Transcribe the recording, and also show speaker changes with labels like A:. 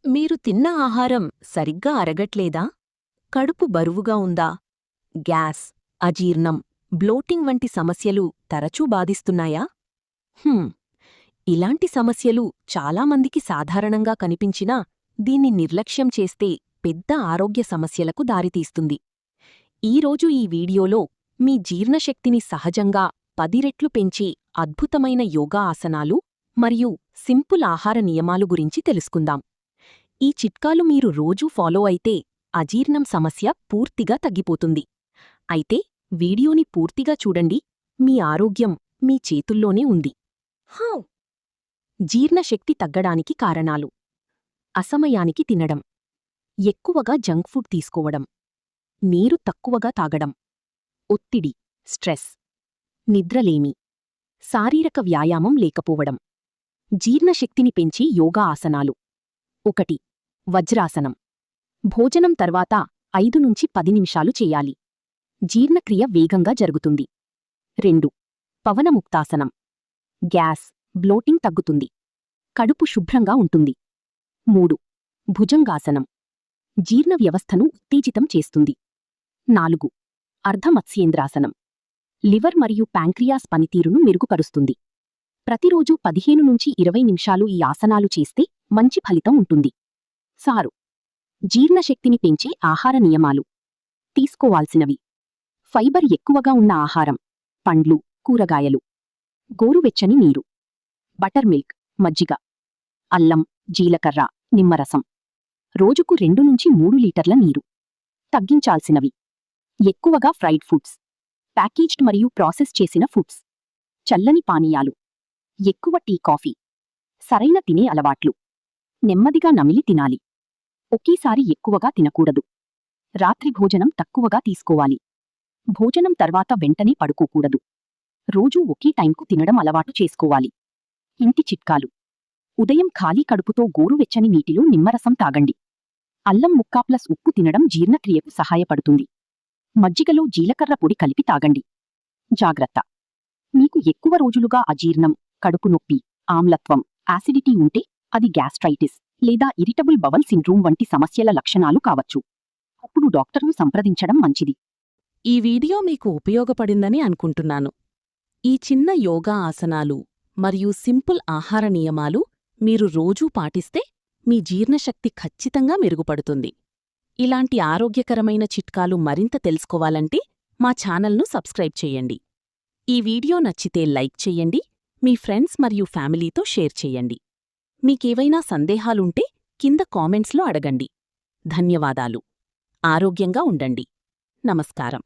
A: మీరు తిన్న ఆహారం సరిగ్గా అరగట్లేదా? కడుపు బరువుగా ఉందా? గ్యాస్, అజీర్ణం, బ్లోటింగ్ వంటి సమస్యలు తరచూ బాధిస్తున్నాయా? హ్మ్. ఇలాంటి సమస్యలు చాలామందికి సాధారణంగా కనిపించినా దీన్ని నిర్లక్ష్యం చేస్తే పెద్ద ఆరోగ్య సమస్యలకు దారితీస్తుంది. ఈరోజు ఈ వీడియోలో మీ జీర్ణశక్తిని సహజంగా 10 రెట్లు పెంచే అద్భుతమైన యోగా ఆసనాలు మరియు సింపుల్ ఆహార నియమాలు గురించి తెలుసుకుందాం. ఈ చిట్కాలు మీరు రోజూ ఫాలో అయితే అజీర్ణం సమస్య పూర్తిగా తగ్గిపోతుంది. అయితే వీడియోని పూర్తిగా చూడండి, మీ ఆరోగ్యం మీ చేతుల్లోనే ఉంది. హౌ జీర్ణశక్తి తగ్గడానికి కారణాలు: అసమయానికి తినడం, ఎక్కువగా జంక్ ఫుడ్ తీసుకోవడం, నీరు తక్కువగా తాగడం, ఒత్తిడి, స్ట్రెస్, నిద్రలేమి, శారీరక వ్యాయామం లేకపోవడం. జీర్ణశక్తిని పెంచి యోగా ఆసనాలు: 1. వజ్రాసనం. భోజనం తర్వాత 5-10 నిమిషాలు చేయాలి. జీర్ణక్రియ వేగంగా జరుగుతుంది. 2. పవనముక్తాసనం. గ్యాస్, బ్లోటింగ్ తగ్గుతుంది. కడుపు శుభ్రంగా ఉంటుంది. 3. భుజంగాసనం. జీర్ణ వ్యవస్థను ఉత్తేజితం చేస్తుంది. 4. అర్ధమత్స్యేంద్రాసనం. లివర్ మరియు ప్యాంక్రియాస్ పనితీరును మెరుగుపరుస్తుంది. ప్రతిరోజూ 15-20 నిమిషాలు ఈ ఆసనాలు చేస్తే మంచి ఫలితం ఉంటుంది. సారు. జీర్ణశక్తిని పెంచే ఆహార నియమాలు: తీసుకోవాల్సినవి: ఫైబర్ ఎక్కువగా ఉన్న ఆహారం, పండ్లు, కూరగాయలు, గోరువెచ్చని నీరు, బటర్ మిల్క్, మజ్జిగ, అల్లం, జీలకర్ర, నిమ్మరసం. రోజుకు 2-3 లీటర్ల నీరు. తగ్గించాల్సినవి: ఎక్కువగా ఫ్రైడ్ ఫుడ్స్, ప్యాకేజ్డ్ మరియు ప్రాసెస్ చేసిన ఫుడ్స్, చల్లని పానీయాలు, ఎక్కువ టీ కాఫీ. సరైన తినే అలవాట్లు: నెమ్మదిగా నమిలి తినాలి. ఒకేసారి ఎక్కువగా తినకూడదు. రాత్రి భోజనం తక్కువగా తీసుకోవాలి. భోజనం తర్వాత వెంటనే పడుకోకూడదు. రోజూ ఒకే టైంకు తినడం అలవాటు చేసుకోవాలి. ఇంటి చిట్కాలు: ఉదయం ఖాళీ కడుపుతో గోరువెచ్చని నీటిలో నిమ్మరసం తాగండి. అల్లం ముక్క ప్లస్ ఉప్పు తినడం జీర్ణక్రియకు సహాయపడుతుంది. మజ్జిగలో జీలకర్ర పొడి కలిపి తాగండి. జాగ్రత్త: మీకు ఎక్కువ రోజులుగా అజీర్ణం, కడుపు నొప్పి, ఆమ్లత్వం, యాసిడిటీ ఉంటే అది గ్యాస్ట్రైటిస్ లేదా ఇరిటబుల్ బవల్ సిండ్రోమ్ వంటి సమస్యల లక్షణాలు కావచ్చు. అప్పుడు డాక్టర్ను సంప్రదించడం మంచిది.
B: ఈ వీడియో మీకు ఉపయోగపడిందని అనుకుంటున్నాను. ఈ చిన్న యోగా ఆసనాలు మరియు సింపుల్ ఆహార నియమాలు మీరు రోజూ పాటిస్తే మీ జీర్ణశక్తి ఖచ్చితంగా మెరుగుపడుతుంది. ఇలాంటి ఆరోగ్యకరమైన చిట్కాలు మరింత తెలుసుకోవాలంటే మా ఛానల్ను సబ్స్క్రైబ్ చేయండి. ఈ వీడియో నచ్చితే లైక్ చెయ్యండి, మీ ఫ్రెండ్స్ మరియు ఫ్యామిలీతో షేర్ చెయ్యండి. మీకేవైనా సందేహాలుంటే కింద కామెంట్స్లో అడగండి. ధన్యవాదాలు. ఆరోగ్యంగా ఉండండి. నమస్కారం.